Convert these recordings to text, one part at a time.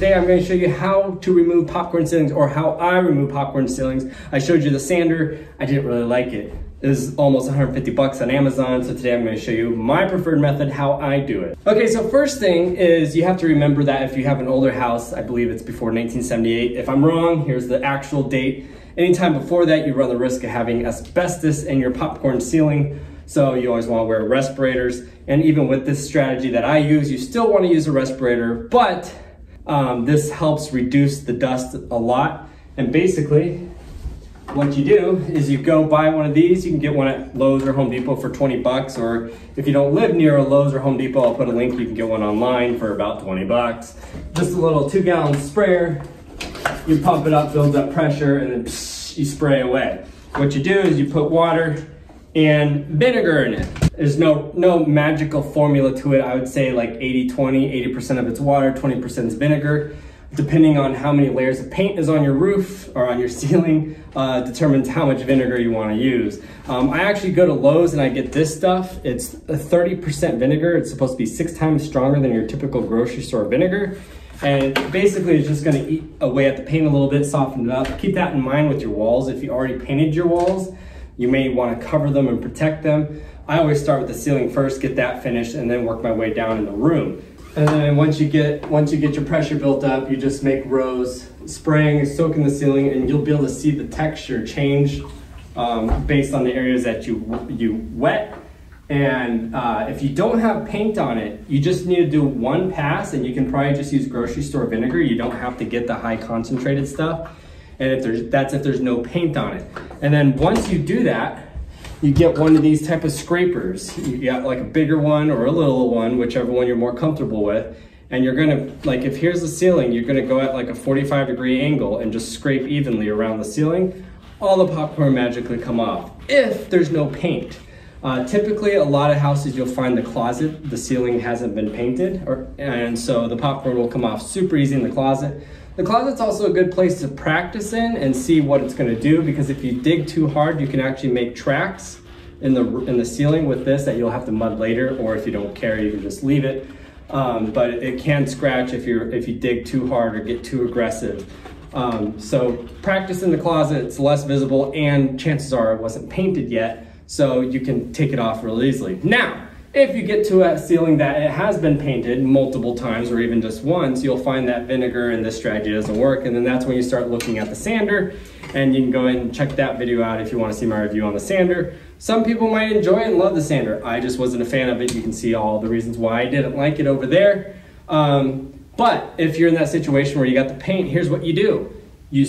today I'm going to show you how to remove popcorn ceilings, or how I remove popcorn ceilings. I showed you the sander. I didn't really like it. It was almost 150 bucks on Amazon, so today I'm going to show you my preferred method, how I do it. Okay, so first thing is you have to remember that if you have an older house, I believe it's before 1978. If I'm wrong, here's the actual date. Anytime before that, you run the risk of having asbestos in your popcorn ceiling. So you always want to wear respirators. And even with this strategy that I use, you still want to use a respirator, but this helps reduce the dust a lot. And basically, what you do is you go buy one of these. You can get one at Lowe's or Home Depot for 20 bucks, or if you don't live near a Lowe's or Home Depot, I'll put a link. You can get one online for about 20 bucks. Just a little 2-gallon sprayer. You pump it up, builds up pressure, and then you spray away. What you do is you put water and vinegar in it. There's no magical formula to it. I would say like 80-20, 80% of it's water, 20% is vinegar. Depending on how many layers of paint is on your roof or on your ceiling, determines how much vinegar you want to use. I actually go to Lowe's and I get this stuff. It's a 30% vinegar. It's supposed to be 6 times stronger than your typical grocery store vinegar. And basically it's just going to eat away at the paint a little bit, soften it up. Keep that in mind with your walls. If you already painted your walls, you may want to cover them and protect them. I always start with the ceiling first, get that finished, and then work my way down in the room. And then once you get your pressure built up, you just make rows, spraying, soaking the ceiling, and you'll be able to see the texture change based on the areas that you wet. And if you don't have paint on it, you just need to do one pass, and you can probably just use grocery store vinegar. You don't have to get the high concentrated stuff. And that's if there's no paint on it. And then once you do that, you get one of these type of scrapers. You got like a bigger one or a little one, whichever one you're more comfortable with. And you're gonna, like if here's the ceiling, you're gonna go at like a 45-degree angle and just scrape evenly around the ceiling. All the popcorn magically come off if there's no paint. Typically, a lot of houses you'll find the closet, the ceiling hasn't been painted, and so the popcorn will come off super easy in the closet. The closet's also a good place to practice in and see what it's going to do, because if you dig too hard, you can actually make tracks in the ceiling with this that you'll have to mud later, or if you don't care, you can just leave it. But it can scratch if you dig too hard or get too aggressive. So practice in the closet, it's less visible, and chances are it wasn't painted yet, so you can take it off real easily. Now, if you get to a ceiling that it has been painted multiple times or even just once, you'll find that vinegar and this strategy doesn't work, and then that's when you start looking at the sander, and you can go ahead and check that video out if you want to see my review on the sander. Some people might enjoy it and love the sander. I just wasn't a fan of it. You can see all the reasons why I didn't like it over there. But if you're in that situation where you got the paint, here's what you do. You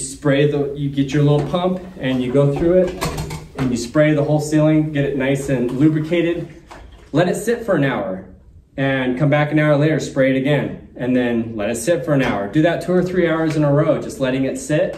get your little pump and you go through it and you spray the whole ceiling, get it nice and lubricated. Let it sit for an hour and come back an hour later, spray it again, and then let it sit for an hour. Do that 2 or 3 hours in a row, just letting it sit.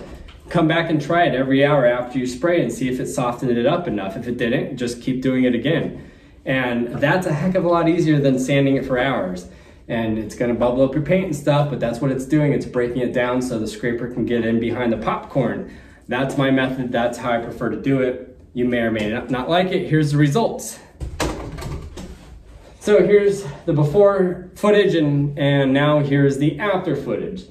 Come back and try it every hour after you spray and see if it softened it up enough. If it didn't, just keep doing it again. And that's a heck of a lot easier than sanding it for hours. And it's gonna bubble up your paint and stuff, but that's what it's doing. It's breaking it down so the scraper can get in behind the popcorn. That's my method, that's how I prefer to do it. You may or may not like it. Here's the results. So here's the before footage, and now here's the after footage.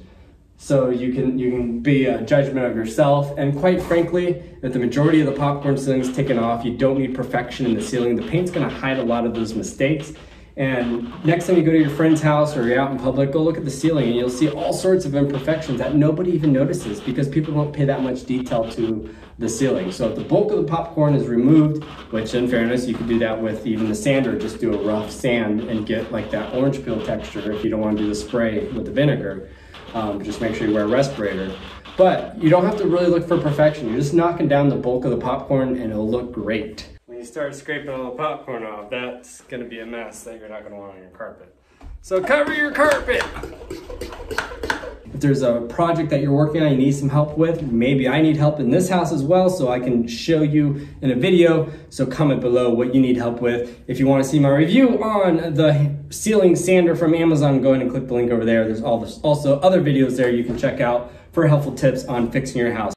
So you can be a judgment of yourself. And quite frankly, if the majority of the popcorn ceiling is taken off, you don't need perfection in the ceiling. The paint's gonna hide a lot of those mistakes. And next time you go to your friend's house or you're out in public, go look at the ceiling and you'll see all sorts of imperfections that nobody even notices because people don't pay that much detail to the ceiling. So if the bulk of the popcorn is removed, which in fairness, you could do that with even the sander, just do a rough sand and get like that orange peel texture if you don't want to do the spray with the vinegar. Just make sure you wear a respirator. But you don't have to really look for perfection. You're just knocking down the bulk of the popcorn and it'll look great. When you start scraping all the popcorn off, that's gonna be a mess that you're not gonna want on your carpet. So cover your carpet! If there's a project that you're working on you need some help with, maybe I need help in this house as well, so I can show you in a video. So comment below what you need help with. If you want to see my review on the ceiling sander from Amazon, go ahead and click the link over there. There's also other videos there you can check out for helpful tips on fixing your house.